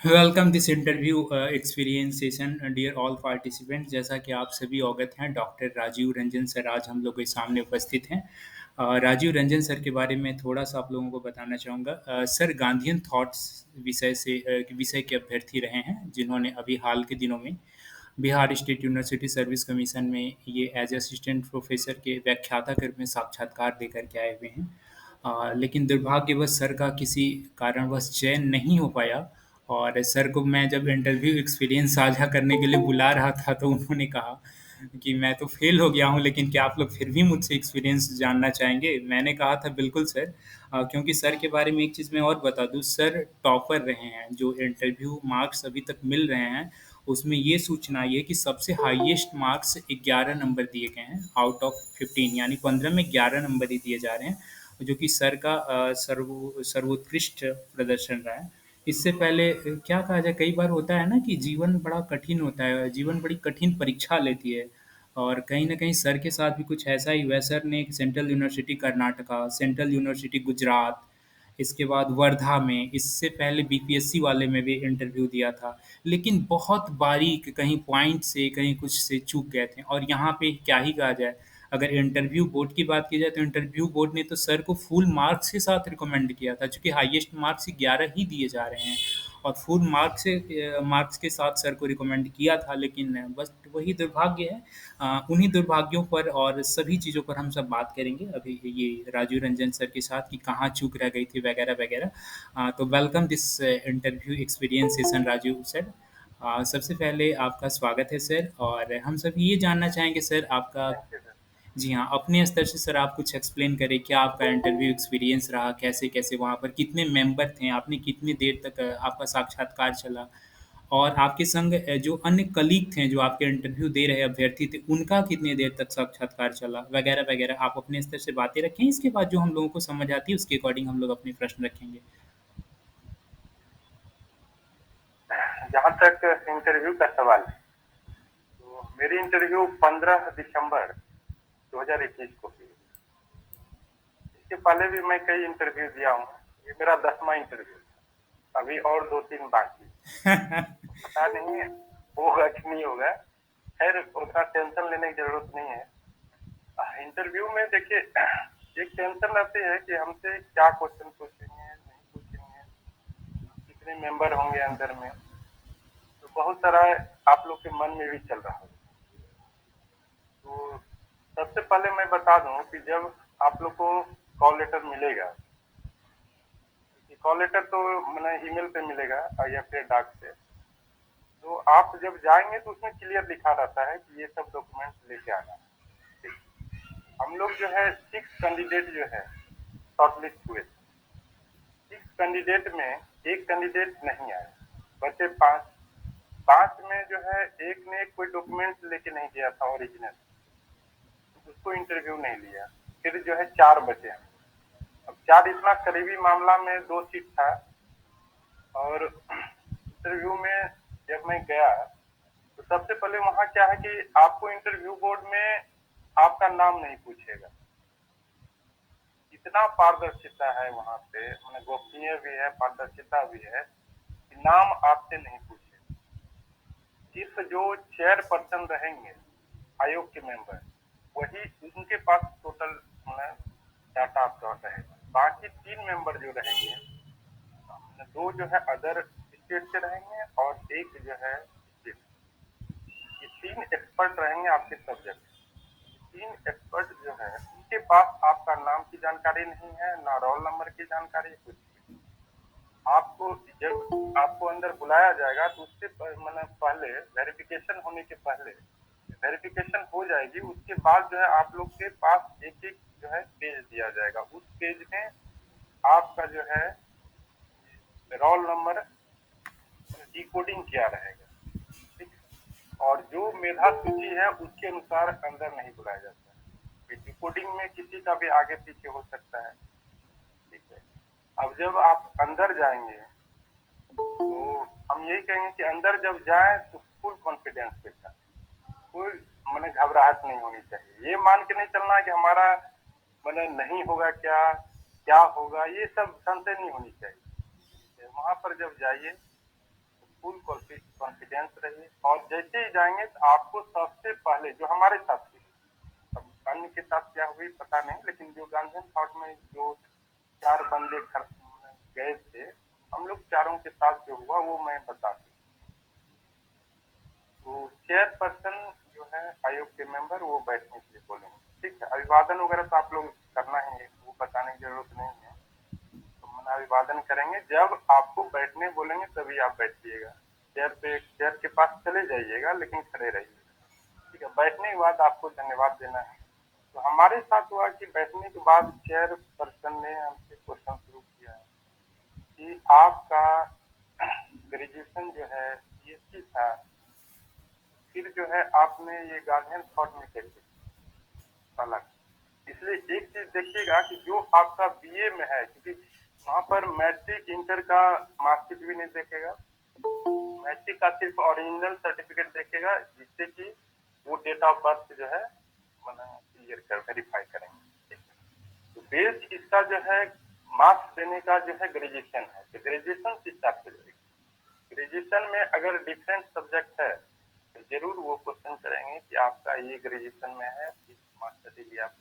Welcome this interview experience session dear all participants. जैसा कि आप सभी अवगत हैं, डॉक्टर राजीव रंजन सर आज हम लोग के सामने उपस्थित हैं। राजीव रंजन सर के बारे में थोड़ा सा आप लोगों को बताना चाहूँगा। सर गांधीयन थॉट्स विषय के अभ्यर्थी रहे हैं, जिन्होंने अभी हाल के दिनों में Bihar state university service commission में ये एज असिस्टेंट प्रोफेसर के व्याख्याता के रूप में साक्षात्कार देकर के आए हुए हैं। लेकिन दुर्भाग्यवश सर का किसी कारणवश चयन नहीं हो पाया। और सर को मैं जब इंटरव्यू एक्सपीरियंस साझा करने के लिए बुला रहा था, तो उन्होंने कहा कि मैं तो फेल हो गया हूँ, लेकिन क्या आप लोग फिर भी मुझसे एक्सपीरियंस जानना चाहेंगे। मैंने कहा था बिल्कुल सर। क्योंकि सर के बारे में एक चीज़ मैं और बता दूं, सर टॉपर रहे हैं। जो इंटरव्यू मार्क्स अभी तक मिल रहे हैं, उसमें ये सूचना आई है कि सबसे हाईएस्ट मार्क्स 11 नंबर दिए गए हैं आउट ऑफ 15, यानी 15 में 11 नंबर ही दिए जा रहे हैं, जो कि सर का सर्वोत्कृष्ट प्रदर्शन रहा है। इससे पहले क्या कहा जाए, कई बार होता है ना कि जीवन बड़ा कठिन होता है, जीवन बड़ी कठिन परीक्षा लेती है। और कहीं न कहीं सर के साथ भी कुछ ऐसा ही हुआ है। सर ने एक central university Karnataka, central university Gujarat, इसके बाद वर्धा में, इससे पहले बीपीएससी वाले में भी इंटरव्यू दिया था। लेकिन बहुत बारीक कहीं पॉइंट से, कहीं कुछ से चूक गए थे। और यहाँ पे क्या ही कहा जाए, अगर इंटरव्यू बोर्ड की बात की जाए, तो इंटरव्यू बोर्ड ने तो सर को फुल मार्क्स के साथ रिकमेंड किया था, चूँकि हाईएस्ट मार्क्स 11 ही दिए जा रहे हैं। और फुल मार्क्स के साथ सर को रिकमेंड किया था, लेकिन बस वही दुर्भाग्य है। उन्हीं दुर्भाग्यों पर और सभी चीज़ों पर हम सब बात करेंगे अभी ये राजीव रंजन सर के साथ, कि कहाँ चूक रह गई थी वगैरह वगैरह। तो welcome this interview experience session Rajiv sir. सबसे पहले आपका स्वागत है सर, और हम सभी ये जानना चाहेंगे सर आपका। Thank you sir. जी हाँ, अपने स्तर से सर आप कुछ एक्सप्लेन करें, क्या आपका इंटरव्यू एक्सपीरियंस रहा, कैसे कैसे वहाँ पर कितने मेंबर थे, आपने कितनी देर तक आपका साक्षात्कार चला, और आपके संग जो अन्य कलीग थे जो आपके इंटरव्यू दे रहे अभ्यर्थी थे, उनका कितनी देर तक साक्षात्कार चला, वगैरह वगैरह। आप अपने स्तर से बातें रखें, इसके बाद जो हम लोगों को समझ आती है उसके अकॉर्डिंग हम लोग अपने प्रश्न रखेंगे। जहाँ तक इंटरव्यू का सवाल है, तो मेरी इंटरव्यू 15 दिसंबर 2021 को हुई। इसके पहले भी मैं कई इंटरव्यू दिया हूँ। ये मेरा 10वां इंटरव्यू था। अभी और 2-3 बाकी। पता नहीं है होगा कि नहीं होगा। खैर उतना टेंशन लेने की जरूरत नहीं है। इंटरव्यू में देखिए एक टेंशन रहती है कि हमसे क्या क्वेश्चन पूछेंगे, नहीं पूछेंगे, कितने मेंबर होंगे अंदर में। तो बहुत सारा आप लोग के मन में भी चल रहा है। तो सबसे पहले मैं बता दूं कि जब आप लोग को कॉल लेटर मिलेगा, कि कॉल लेटर तो मैंने ईमेल पे मिलेगा या फिर डाक से, तो आप जब जाएंगे तो उसमें क्लियर लिखा रहता है कि ये सब डॉक्यूमेंट्स लेके आना है। ठीक। हम लोग जो है 6 कैंडिडेट जो है शॉर्टलिस्ट हुए। 6 कैंडिडेट में एक कैंडिडेट नहीं आया, बचे 5। 5 में जो है एक ने कोई डॉक्यूमेंट लेके नहीं गया था ओरिजिनल, उसको इंटरव्यू नहीं लिया। फिर जो है 4 बचे हैं। अब 4 इतना करीबी मामला में 2 सीट था। और इंटरव्यू में जब मैं गया, तो सबसे पहले वहाँ क्या है कि आपको इंटरव्यू बोर्ड में आपका नाम नहीं पूछेगा। इतना पारदर्शिता है वहाँ पे, मैंने गोपनीय भी है, पारदर्शिता भी है, कि नाम आपसे नहीं पूछेगा। सिर्फ जो चेयरपर्सन रहेंगे, आयोग के मेंबर, वही उनके पास टोटल मतलब डाटा आपका रहेगा। बाकी 3 मेंबर जो रहेंगे, 2 जो है अदर स्टेट से रहेंगे और एक जो है स्टेट। ये 3 एक्सपर्ट रहेंगे आपके सब्जेक्ट। 3 एक्सपर्ट जो है उनके पास आपका नाम की जानकारी नहीं है, ना रोल नंबर की जानकारी, कुछ भी। आपको जब आपको अंदर बुलाया जाएगा तो उससे मतलब पहले वेरिफिकेशन होने के पहले वेरिफिकेशन हो जाएगी। उसके बाद जो है आप लोग के पास एक एक जो है पेज दिया जाएगा। उस पेज में आपका जो है रोल नंबर डिकोडिंग किया रहेगा। ठीक। और जो मेधा सूची है उसके अनुसार अंदर नहीं बुलाया जाता है। डिकोडिंग में किसी का भी आगे पीछे हो सकता है। ठीक है। अब जब आप अंदर जाएंगे, तो हम यही कहेंगे कि अंदर जब जाए तो फुल कॉन्फिडेंस के साथ, कोई मैंने घबराहट नहीं होनी चाहिए। ये मान के नहीं चलना कि हमारा मैंने नहीं होगा, क्या क्या होगा, ये सब संशय नहीं होनी चाहिए। वहां पर जब जाइए फुल कॉन्फिडेंस रहिए और जैसे ही जाएंगे तो आपको सबसे पहले जो हमारे साथ हुई, अब अन्य के साथ क्या हुई पता नहीं, लेकिन जो गांधीन थाट में जो 4 बंदे गए थे, हम लोग चारों के साथ जो हुआ वो मैं बता दूं। तो चेयरपर्सन जो है आयोग के मेंबर वो बैठने के लिए बोलेंगे, ठीक है। अभिवादन वगैरह तो आप लोग करना ही है, वो बताने की जरूरत नहीं है। तो मना अभिवादन करेंगे, जब आपको बैठने बोलेंगे तभी आप बैठिएगा। चेयर के पास चले जाइएगा लेकिन खड़े रहिएगा, ठीक है। बैठने के बाद आपको धन्यवाद देना है। तो हमारे साथ हुआ कि बैठने के बाद चेयर पर्सन ने हमसे क्वेश्चन शुरू किया कि आपका ग्रेजुएशन जो है बीएससी था, फिर जो है आपने ये गार्जियन थॉट में कैसे पाला। इसलिए एक चीज देखिएगा कि जो आपका बीए में है, क्योंकि वहां पर मैट्रिक इंटर का मार्कशीट भी नहीं देखेगा, मैट्रिक का सिर्फ ओरिजिनल सर्टिफिकेट देखेगा, जिससे कि वो डेट ऑफ बर्थ जो है क्लियर कर वेरीफाई करेंगे। तो बेस इसका जो है मार्क्स देने का जो है ग्रेजुएशन है, तो ग्रेजुएशन किस हिसाब से देगा। ग्रेजुएशन में अगर डिफरेंट सब्जेक्ट है तो जरूर वो क्वेश्चन करेंगे कि आपका ये ग्रेजुएशन में है, इस मास्टर डिग्री आप।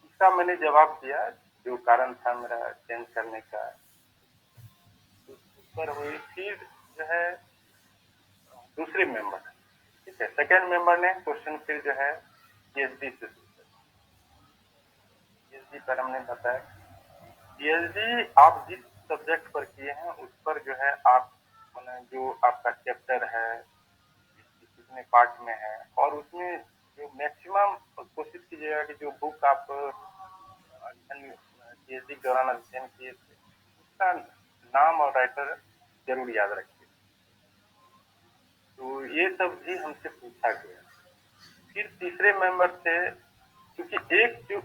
इसका मैंने जवाब दिया, जो कारण था मेरा चेंज करने का। उस पर हुई फिर जो है दूसरे मेंबर, ठीक है, सेकेंड मेंबर ने क्वेश्चन फिर जो है पीएचडी से, पीएचडी पर हमने बताया पीएचडी आप जिस सब्जेक्ट पर किए हैं उस पर जो है आप जो आपका चैप्टर है कितने पार्ट में है, और उसमें जो मैक्सिमम कोशिश कीजिएगा कि जो बुक आप अध्ययन पीएचडी के दौरान अध्ययन किए थे उसका नाम और राइटर जरूर याद रखिए। तो ये सब भी हमसे पूछा गया। फिर तीसरे मेंबर से, क्योंकि एक जो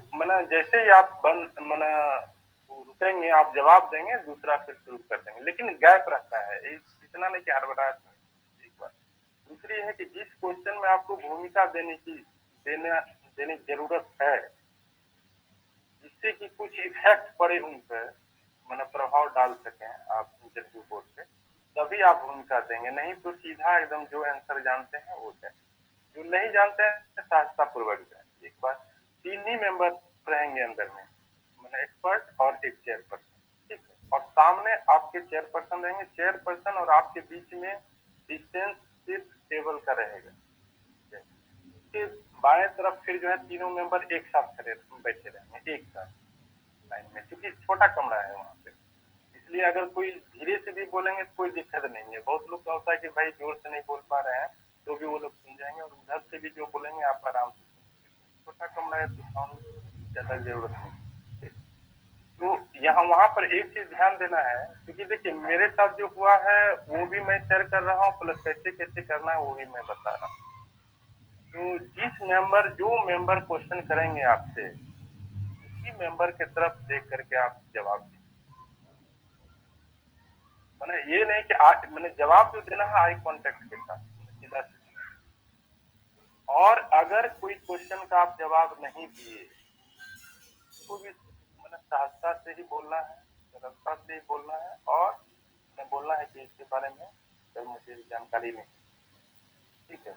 जैसे ही आप रुकेंगे आप जवाब देंगे, दूसरा फिर शुरू कर देंगे, लेकिन गैप रहता है, इतना नहीं कि हड़बड़ाहट में एक बार। दूसरी है कि जिस क्वेश्चन में आपको भूमिका देने की जरूरत है, जिससे कि कुछ इफेक्ट पड़े उन पर, प्रभाव डाल सकें आप इंटरव्यू बोर्ड पे, तभी आप भूमिका देंगे, नहीं तो सीधा एकदम जो आंसर जानते हैं वो दें, जो नहीं जानते हैं सहजता पूर्वक दें। एक बार 3 ही मेंबर रहेंगे अंदर में, एक्सपर्ट और एक चेयरपर्सन, ठीक है। और सामने आपके चेयरपर्सन रहेंगे, चेयरपर्सन और आपके बीच में डिस्टेंस सिर्फ टेबल का रहेगा। उसके बाएं तरफ फिर जो है तीनों मेंबर एक साथ खड़े बैठे रहेंगे एक साथ लाइन में, क्योंकि छोटा कमरा है वहां पे, इसलिए अगर कोई धीरे से भी बोलेंगे तो कोई दिक्कत नहीं है। बहुत लोग का होता है कि भाई जोर से नहीं बोल पा रहे हैं तो भी वो लोग सुन जाएंगे, और उधर से भी जो बोलेंगे आप आराम से छोटा कमरा है तो साउंड ज्यादा जरूरत नहीं। तो यहाँ वहां पर एक चीज ध्यान देना है, क्योंकि देखिए मेरे साथ जो हुआ है वो भी मैं शेयर कर रहा हूँ, प्लस कैसे कैसे करना है वो भी मैं बता रहा हूँ। तो जो मेंबर क्वेश्चन करेंगे आपसे, उसी मेंबर के तरफ देख करके आप जवाब दीजिए। ये नहीं कि मैंने जवाब जो देना है आई कांटेक्ट के साथ सीधा सीधा। और अगर कोई क्वेश्चन का आप जवाब नहीं दिए तो भी सहजता से ही बोलना है, सरलता से ही बोलना है, और बोलना है कि इसके बारे में सर मुझे जानकारी नहीं, ठीक है।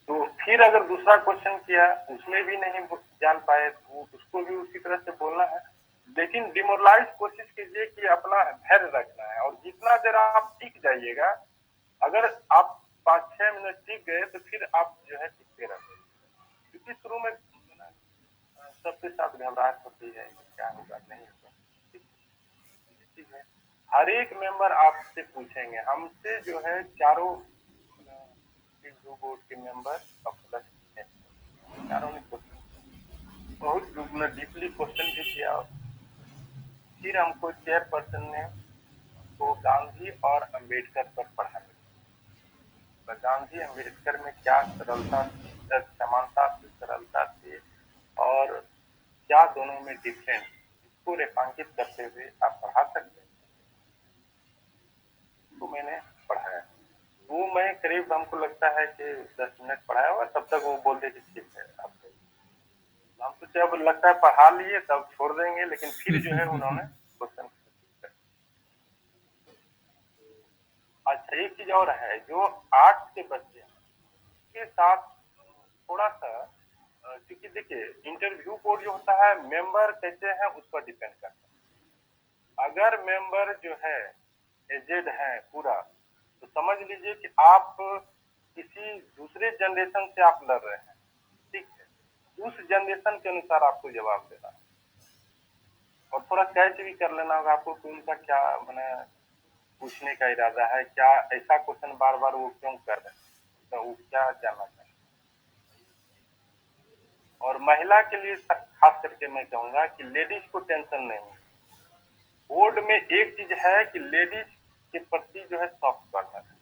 तो फिर अगर दूसरा क्वेश्चन किया उसमें भी नहीं जान पाए तो उसको भी उसी तरह से बोलना है, लेकिन डिमोरलाइज कोशिश कीजिए कि अपना धैर्य रखना है, और जितना देर आप टिक जाइएगा, अगर आप 5-6 मिनट टिक गए तो फिर आप जो है टिकते रहते, क्योंकि शुरू में सबके साथ घबराहट होती है कि क्या होगा नहीं होगा, ठीक है। हर एक मेंबर आपसे पूछेंगे, हमसे जो है चारों बोर्ड के मेंबर प्लस चारों ने क्वेश्चन बहुत डीपली क्वेश्चन भी किया। फिर हमको चेयरपर्सन ने तो गांधी और अंबेडकर पर पढ़ाया, तो गांधी अंबेडकर में क्या सरलता समानता थी, सरलता थी, और क्या दोनों में डिफरेंस, इसको रेखांकित करते हुए आप पढ़ा सकते हैं। तो मैंने पढ़ाया, वो मैं करीब हमको लगता है कि 10 मिनट पढ़ाया हुआ, तब तक वो बोलते कि ठीक है आप, हम तो जब लगता है पढ़ा लिए तब छोड़ देंगे, लेकिन फिर जो है उन्होंने क्वेश्चन अच्छा, एक चीज़ और है, जो आर्ट्स के बच्चे हैं, के साथ थोड़ा-सा क्योंकि देखिए इंटरव्यू बोर्ड जो होता है, मेंबर कैसे हैं उस पर डिपेंड करता है। अगर मेंबर जो है एजेड है पूरा, तो समझ लीजिए कि आप किसी दूसरे जनरेशन से आप लड़ रहे हैं, ठीक है? उस जनरेशन के अनुसार आपको जवाब देना है और थोड़ा कैच भी कर लेना होगा आपको कि उनका क्या मने पूछने का इरादा है, क्या ऐसा क्वेश्चन बार-बार वो क्यों कर रहे हैं, तो वो क्या जानना चाहते हैं। और महिला के लिए खास करके मैं कहूँगा कि लेडीज को टेंशन नहीं है। बोर्ड में एक चीज है कि लेडीज के प्रति जो है सॉफ्ट कॉर्नर है।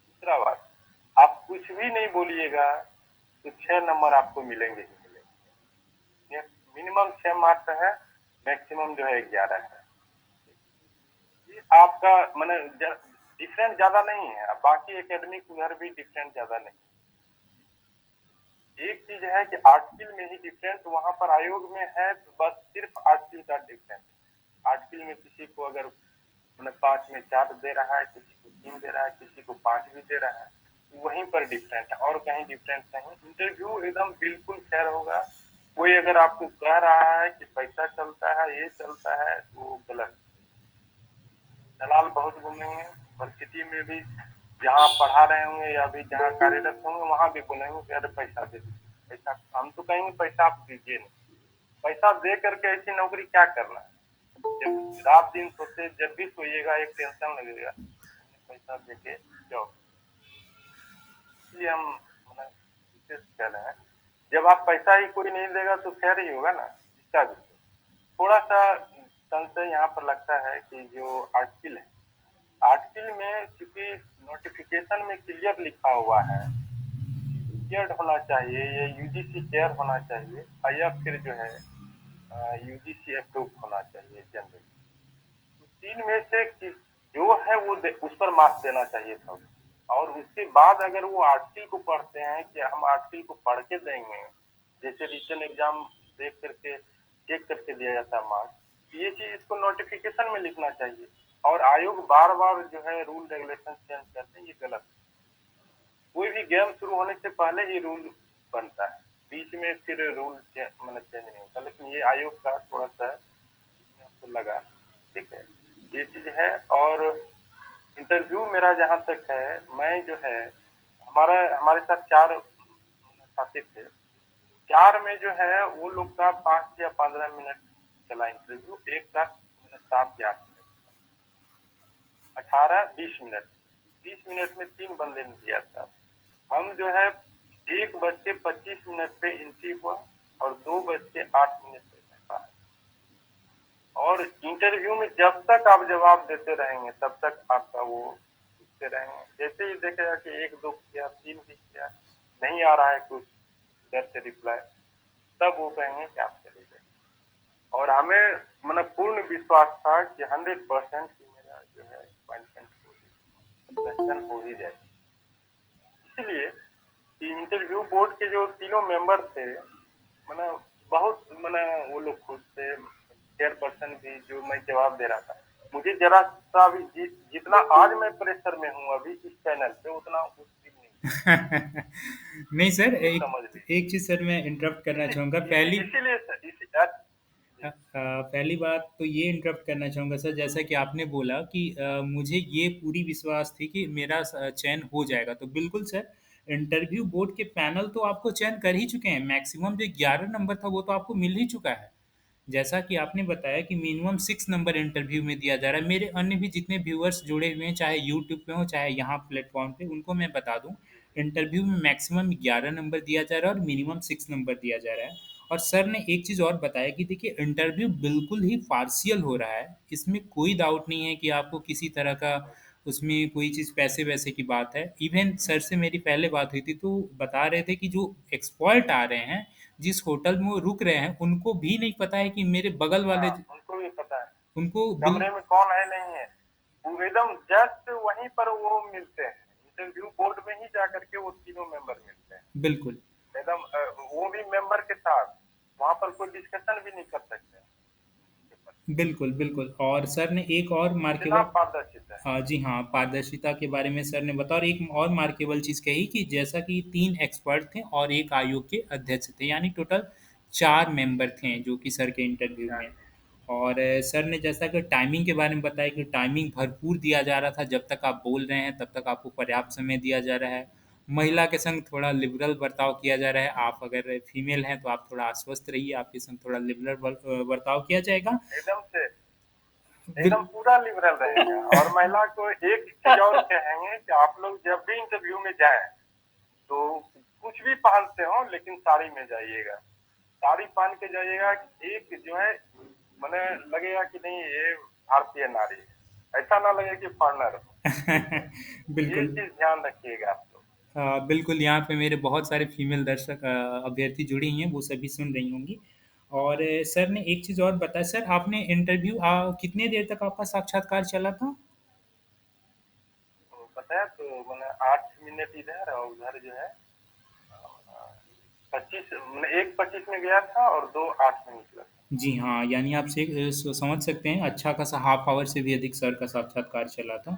दूसरा बात, आप कुछ भी नहीं बोलिएगा तो 6 नंबर आपको मिलेंगे ही मिलेंगे। मिनिमम 6 मार्क्स है, मैक्सिमम जो है 11 है। ये आपका मैंने डिफरेंट ज्यादा नहीं है, बाकी एकेडमिक उधर भी डिफरेंट ज्यादा नहीं। एक चीज है कि आर्टिकल में ही डिफरेंट वहां पर आयोग में है, तो बस सिर्फ आर्टिकल का डिफरेंट। आर्टिकल में किसी को अगर मतलब 5 में 4 दे रहा है, किसी को 3 दे रहा है, किसी को 5 भी दे रहा है, वहीं पर डिफरेंट है और कहीं डिफरेंट नहीं। इंटरव्यू एकदम बिल्कुल फेयर होगा। कोई अगर आपको कह रहा है कि पैसा चलता है, ये चलता है, तो वो गलत। दलाल बहुत घूमेंगे यूनिवर्सिटी में भी, जहाँ पढ़ा रहे होंगे या भी जहाँ कार्यरत होंगे वहां भी बोलेंगे कि अरे पैसा दे, पैसा। हम तो कहेंगे पैसा आप दीजिए नहीं। पैसा दे करके ऐसी नौकरी क्या करना है? जब रात दिन सोते, जब भी सोइएगा एक टेंशन लगेगा, पैसा दे के जाओ। इसलिए हम मतलब विशेष कह रहे हैं, जब आप पैसा ही कोई नहीं देगा तो फेयर ही होगा ना, इसका भी थोड़ा सा संशय यहाँ पर लगता है कि जो आर्टिकल है, आर्टिकल में चूंकि नोटिफिकेशन में क्लियर लिखा हुआ है, क्लियर होना चाहिए, ये यूजीसी क्लियर होना चाहिए या फिर जो है यूजीसी अप्रूव होना चाहिए जनरल। तो 3 में से जो है वो उस पर मार्क्स देना चाहिए था। और उसके बाद अगर वो आर्टिकल को पढ़ते हैं कि हम आर्टिकल को पढ़ के देंगे, जैसे रिटन एग्जाम देख करके चेक करके दिया जाता है मार्क्स, ये चीज इसको नोटिफिकेशन में लिखना चाहिए। और आयोग बार बार जो है रूल रेगुलेशन चेंज करते हैं, ये गलत। कोई भी गेम शुरू होने से पहले ही रूल बनता है, बीच में फिर रूल मतलब चेंज नहीं होता। लेकिन ये आयोग का थोड़ा सा हमको लगा, ठीक है, ये चीज है। और इंटरव्यू मेरा जहाँ तक है, मैं जो है हमारा हमारे साथ 4 साथी थे। 4 में जो है वो लोग का 5 या 15 मिनट चला इंटरव्यू, एक का 7 या 8 मिनट, 18-20 मिनट। 20 मिनट में 3 बंदे ने दिया था। हम जो है 1:25 पे एंट्री हुआ और 2:08 पे बैठा। और इंटरव्यू में जब तक आप जवाब देते रहेंगे तब तक आपका वो पूछते रहेंगे। जैसे ही देखेगा कि 1-2 किया, 3 भी किया, नहीं आ रहा है कुछ इधर से रिप्लाई, तब वो कहेंगे कि आप चले जाइए। और हमें मतलब पूर्ण विश्वास था कि 100% की मेरा जो है अपॉइंटमेंट सिलेक्शन हो ही जाएगी। इसलिए कि इंटरव्यू बोर्ड के जो तीनों मेंबर थे, मतलब बहुत मतलब वो लोग खुश थे। चेयरपर्सन भी, जो मैं जवाब दे रहा था, मुझे जरा सा भी जितना आज मैं प्रेशर में हूँ अभी इस चैनल पे, उतना उस दिन नहीं। नहीं सर, ये एक समझ लीजिए। एक चीज़ सर मैं इंटरप्ट करना चाहूँगा। इसीलिए पहली बात तो ये इंटरप्ट करना चाहूँगा सर, जैसा कि आपने बोला कि मुझे ये पूरी विश्वास थी कि मेरा चयन हो जाएगा, तो बिल्कुल सर, इंटरव्यू बोर्ड के पैनल तो आपको चयन कर ही चुके हैं। मैक्सिमम जो 11 नंबर था वो तो आपको मिल ही चुका है। जैसा कि आपने बताया कि मिनिमम 6 नंबर इंटरव्यू में दिया जा रहा है। मेरे अन्य भी जितने व्यूअर्स जुड़े हुए हैं, चाहे यूट्यूब पे हो चाहे यहाँ प्लेटफॉर्म पे, उनको मैं बता दूं, इंटरव्यू में मैक्सिमम 11 नंबर दिया जा रहा है और मिनिमम 6 नंबर दिया जा रहा है। और सर ने एक चीज़ और बताया कि देखिए इंटरव्यू बिल्कुल ही पार्शियल हो रहा है, इसमें कोई डाउट नहीं है कि आपको किसी तरह का उसमें कोई चीज़ पैसे वैसे की बात है। इवन सर से मेरी पहले बात हुई थी तो बता रहे थे कि जो एक्सपर्ट आ रहे हैं, जिस होटल में वो रुक रहे हैं, उनको भी नहीं पता है कि मेरे बगल वाले हाँ, उनको भी पता है उनको बिल कमरे में कौन है नहीं है। वो एकदम जस्ट वहीं पर वो मिलते हैं, इंटरव्यू बोर्ड में ही जाकर के वो तीनों मेंबर मिलते हैं बिल्कुल एकदम। वो भी मेंबर के साथ, वहां पर कोई डिस्कशन भी नहीं कर सकते। बिल्कुल बिल्कुल। और सर ने एक और इतना मार्केबल पारदर्शिता है। जी हाँ, पारदर्शिता के बारे में सर ने बताया और एक और मार्केबल चीज़ कही कि जैसा कि 3 एक्सपर्ट थे और 1 आयोग के अध्यक्ष थे, यानी टोटल 4 मेंबर थे जो कि सर के इंटरव्यू में। और सर ने जैसा कि टाइमिंग के बारे में बताया कि टाइमिंग भरपूर दिया जा रहा था, जब तक आप बोल रहे हैं तब तक आपको पर्याप्त समय दिया जा रहा है। महिला के संग थोड़ा लिबरल बर्ताव किया जा रहा है, आप अगर फीमेल हैं तो आप थोड़ा आश्वस्त रहिए, आपके संग थोड़ा लिबरल बर्ताव किया जाएगा। एकदम से बिल एकदम पूरा लिबरल रहेगा। और महिला को एक चीज और कहेंगे कि आप लोग जब भी इंटरव्यू में जाएं तो कुछ भी पहनते हो लेकिन साड़ी में जाइएगा। साड़ी पहन के जाइएगा। एक जो है मैंने लगेगा कि नहीं ये भारतीय नारी है, ऐसा ना लगे कि फॉरनर हो। ये बिल्कुल। चीज ध्यान रखिएगा आप लोग। बिल्कुल, यहाँ पे मेरे बहुत सारे फीमेल दर्शक अभ्यर्थी जुड़ी हैं, वो सभी सुन रही होंगी। और सर ने एक चीज़ और बताया सर आपने इंटरव्यू कितने देर तक आपका साक्षात्कार चला था? तो बताया तो मैंने 8 मिनट इधर और उधर जो है 25 मैंने 1:25 में गया था और 2:08 में निकला। जी हाँ, यानी आप से समझ सकते हैं अच्छा खासा हाफ आवर से भी अधिक सर का साक्षात्कार चला था।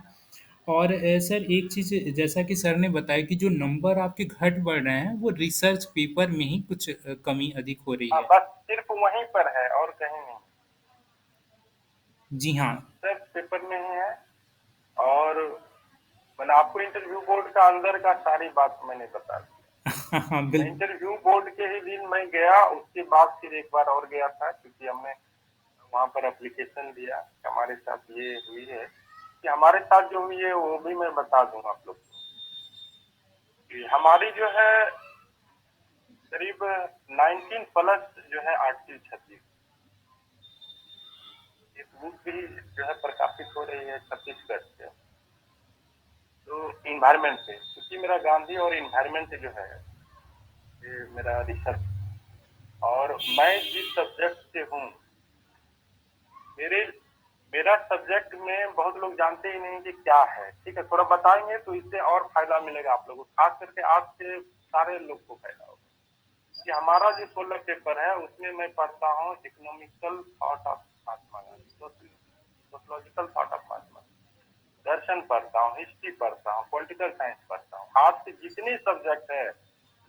और सर एक चीज़ जैसा कि सर ने बताया कि जो नंबर आपके घट बढ़ रहे हैं, वो रिसर्च पेपर में ही कुछ कमी अधिक हो रही हाँ, है। बस सिर्फ वहीं पर है और कहीं नहीं। जी हाँ। रिसर्च पेपर में ही है। और मैंने आपको इंटरव्यू बोर्ड का अंदर का सारी बात मैंने बता दी। हाँ, मैं इंटरव्यू बोर्ड के ही दिन मैं गया, उसके बाद फिर एक बार और गया था क्योंकि हमने वहाँ पर एप्लीकेशन दिया कि हमारे साथ ये हुई है। कि हमारे साथ जो हुई है वो भी मैं बता दूंगा आप लोग को। कि हमारी जो है करीब 19 प्लस जो है आर्टिकल 36 एक बुक भी जो है प्रकाशित हो रही है छत्तीसगढ़ से। तो इन्वायरमेंट पे क्योंकि मेरा गांधी और इन्वायरमेंट जो है ये मेरा रिसर्च। और मैं जिस सब्जेक्ट से हूँ मेरे मेरा सब्जेक्ट में बहुत लोग जानते ही नहीं कि क्या है। ठीक है, थोड़ा बताएंगे तो इससे और फायदा मिलेगा आप लोगों को, खास करके आपसे सारे लोग को फायदा होगा। कि हमारा जो 16 पेपर है उसमें मैं पढ़ता हूँ economical thought of Mahatma Gandhi, sociological thought of Mahatma Gandhi, दर्शन पढ़ता हूँ, हिस्ट्री पढ़ता हूँ, पॉलिटिकल साइंस पढ़ता हूँ। आज के जितने सब्जेक्ट है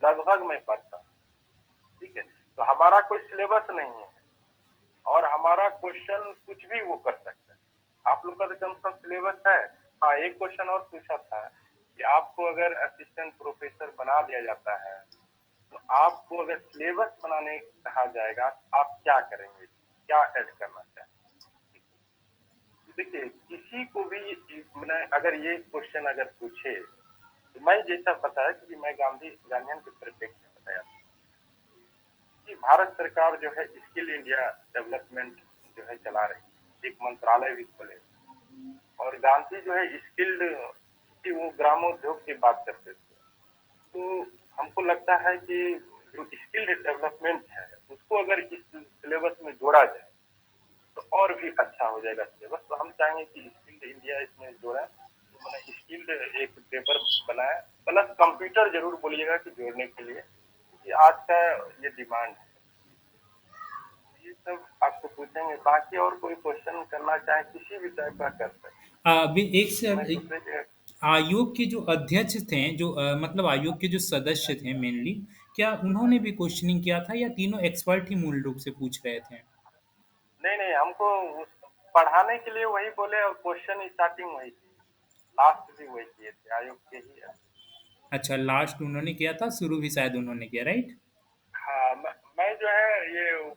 लगभग मैं पढ़ता हूँ। ठीक है, तो हमारा कोई सिलेबस नहीं है और हमारा क्वेश्चन कुछ भी वो कर सकता है। आप लोग का तो कम से कम सिलेबस है। हाँ, एक क्वेश्चन और पूछा था कि आपको अगर असिस्टेंट प्रोफेसर बना दिया जाता है तो आपको अगर सिलेबस बनाने कहा जाएगा तो आप क्या करेंगे, क्या ऐड करना चाहेंगे? देखिए किसी को भी मैंने अगर ये क्वेश्चन अगर पूछे तो मैं जैसा बताया कि मैं गांधीयन के परिप्रेक्ष्य में बताया कि भारत सरकार जो है स्किल इंडिया डेवलपमेंट जो है चला रही है, एक मंत्रालय भी खोले। और गांधी जो है स्किल्ड कि वो ग्रामोद्योग की बात करते थे। तो हमको लगता है कि जो स्किल्ड डेवलपमेंट है उसको अगर इस सिलेबस में जोड़ा जाए तो और भी अच्छा हो जाएगा सिलेबस। तो हम चाहेंगे कि स्किल्ड इंडिया इसमें जोड़ा। तो मैंने स्किल्ड एक पेपर बनाया, प्लस कंप्यूटर जरूर बोलिएगा कि जोड़ने के लिए, क्योंकि आज का ये डिमांड है। ये सब आपको पूछेंगे, बाकी और कोई क्वेश्चन करना चाहे किसी भी टाइप का कर सकते अभी एक से हैं। मैं एक दूसरे के आयोग के जो अध्यक्ष थे जो मतलब आयोग के जो सदस्य थे मेनली, क्या उन्होंने भी क्वेश्चनिंग किया था या तीनों एक्सपर्ट ही मूल रूप से पूछ रहे थे? नहीं नहीं हमको पढ़ाने के लिए वही बोले और क्वेश्चन स्टार्टिंग वही थी, लास्ट भी वही किए थे आयोग के ही है। अच्छा, लास्ट उन्होंने किया था, शुरू भी शायद उन्होंने किया, राइट? हाँ, मैं जो है ये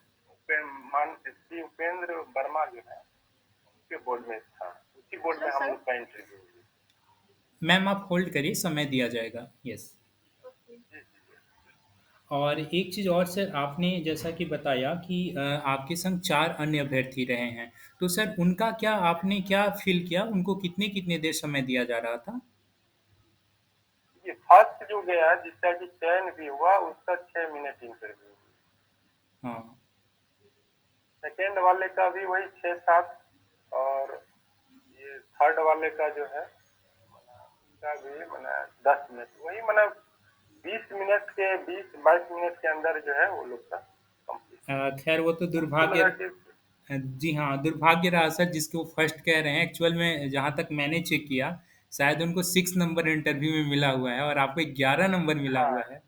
मान श्री उपेंद्र वर्मा जो है उसके बोर्ड में था, उसी बोर्ड में हेलो हम सर। लोग का इंटरव्यू हुआ। मैम आप होल्ड करिए, समय दिया जाएगा। यस। ओके। जी जी जी। और एक चीज़ और सर, आपने जैसा कि बताया कि आपके संग 4 अन्य अभ्यर्थी रहे हैं, तो सर उनका क्या आपने क्या फ़ील किया? उनको कितने-कितने देर समय दिया जा रहा था? ये फर्स्ट जो गया जिसका कि चयन भी हुआ उसका 6 मिनट इंटरव्यू हुआ। हाँ। सेकेंड वाले का भी वही 6-7। और ये थर्ड वाले का जो है उसका भी मैंने 10 मिनट वही मैंने 20 मिनट के 20-22 मिनट के अंदर जो है वो लोग का कंप्लीट। खैर वो तो हमको दुर्भाग्य लगा कि जी हाँ, दुर्भाग्य रहा सर जिसको फर्स्ट कह रहे हैं, एक्चुअल में जहाँ तक मैंने चेक किया, शायद उनको 6 नंबर इंटरव्यू में मिला हुआ है और आपको 11 नंबर मिला हुआ हाँ। है।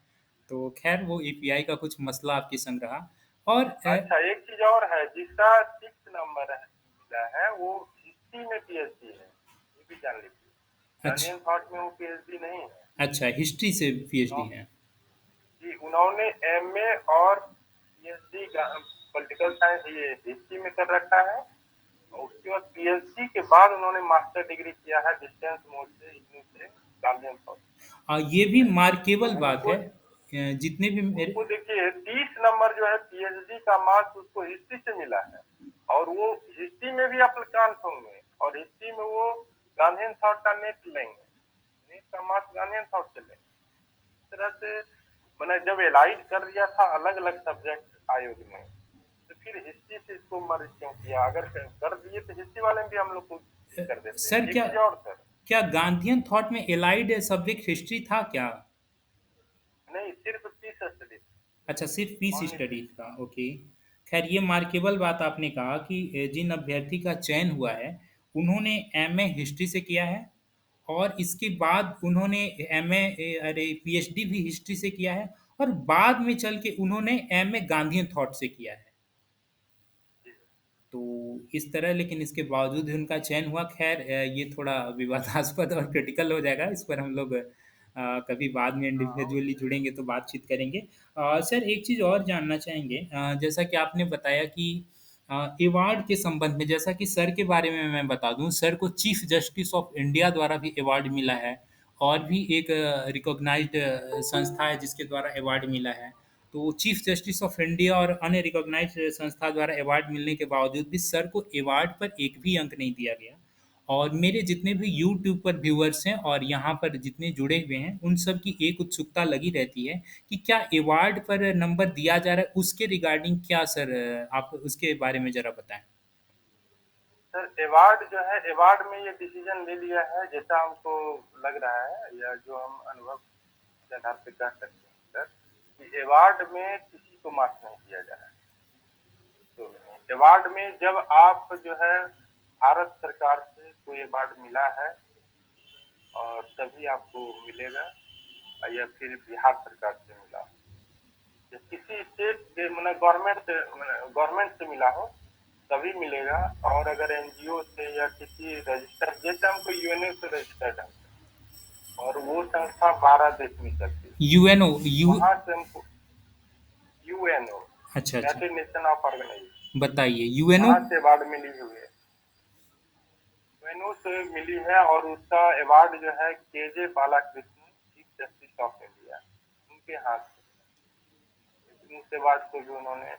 तो ख़ैर वो एपीआई का कुछ मसला आपके संग रहा और अच्छा, एक चीज़ और है, जिसका 6 नंबर मिला है, वो हिस्ट्री में पीएचडी है, ये भी जान लीजिए। अच्छा, गांधीयन थॉट में वो पीएचडी नहीं है। अच्छा हिस्ट्री से पीएचडी उन्हों- है। जी, उन्होंने एमए और पीएचडी पॉलिटिकल साइंस ये हिस्ट्री में कर रखा है, और उसके बाद पीएचडी के बाद उन्होंने मास्टर डिग्री किया है डिस्टेंस मोड से, इग्नू से, गांधीयन थॉट। ये भी तो मार्केबल बात उनको है। जितने भी मेरे उसको देखिए 30 नंबर जो है पीएचडी का मार्क्स उसको हिस्ट्री से मिला है, और वो हिस्ट्री में भी अप्लांट होंगे, और हिस्ट्री में वो गांधीयन थॉट का नेट लेंगे, नेट का मार्क्स गांधीयन थॉट से लेंगे। इस तरह से मैंने जब एलाइड कर दिया था अलग अलग सब्जेक्ट आयोग ने, तो फिर हिस्ट्री से इसको मर्ज क्यों किया? अगर कर दिए तो हिस्ट्री वाले भी हम लोग को कर देते। सर एक क्या चीज और सर, क्या गांधीयन थॉट में एलाइड सब्जेक्ट हिस्ट्री था क्या? नहीं सिर्फ पीस स्टडी, अच्छा, सिर्फ पीस ओनली पीस। स्टडीज का, ओके। खैर ये मार्केबल बात आपने कहा कि जिन अभ्यर्थी का चयन हुआ है उन्होंने एमए हिस्ट्री से किया है और इसके बाद उन्होंने एमए अरे पीएचडी भी हिस्ट्री से किया है और बाद में चल के उन्होंने एमए गांधीयन थॉट से किया है। तो इस तरह लेकिन इसके बावजूद भी उनका चयन हुआ। खैर ये थोड़ा विवादास्पद और क्रिटिकल हो जाएगा, इस पर हम लोग कभी बाद में हाँ इंडिविजुअली उससे जुड़ेंगे तो बातचीत करेंगे। सर एक चीज़ और जानना चाहेंगे, जैसा कि आपने बताया कि अवार्ड के संबंध में, जैसा कि सर के बारे में मैं बता दूं, सर को चीफ जस्टिस ऑफ इंडिया द्वारा भी अवार्ड मिला है और भी एक रिकॉग्नाइज्ड संस्था है जिसके द्वारा अवार्ड मिला है। तो चीफ जस्टिस ऑफ इंडिया और अन्य रिकॉग्नाइज्ड संस्था द्वारा अवार्ड मिलने के बावजूद भी सर को अवार्ड पर एक भी अंक नहीं दिया गया। और मेरे जितने भी यूट्यूब पर व्यूअर्स हैं और यहाँ पर जितने जुड़े हुए हैं उन सब की एक उत्सुकता लगी रहती है कि क्या अवार्ड पर नंबर दिया जा रहा है, उसके रिगार्डिंग क्या सर, आप उसके बारे में ज़रा बताएं। सर, अवार्ड जो है, अवार्ड में ये डिसीजन ले लिया है, जैसा हमको लग रहा है या जो हम अनुभव के आधार पे कह सकते हैं सर, कि अवार्ड में किसी को मार्क्स नहीं दिया जा रहा है। तो अवार्ड में जब आप जो है भारत सरकार से कोई अवार्ड मिला है और तभी आपको मिलेगा, या फिर बिहार सरकार से मिला हो, या किसी स्टेट के मतलब गवर्नमेंट से मिला हो तभी मिलेगा। और अगर एनजीओ से या किसी रजिस्टर्ड, जैसे हमको यूएनओ से रजिस्टर्ड है, और वो संस्था 12 देश में चलती है, यूएनओ यू वहां से हमको यूएनओ, अच्छा अच्छा, यूनाइटेड नेशन ऑफ ऑर्गेनाइजेशन, बताइए यूएनओ। वहां से अवार्ड मिली हुई है, यूएनओ से मिली है। और उसका अवार्ड जो है KJ Balakrishnan, chief justice of India, उनके हाथ से उस अवार्ड को भी उन्होंने,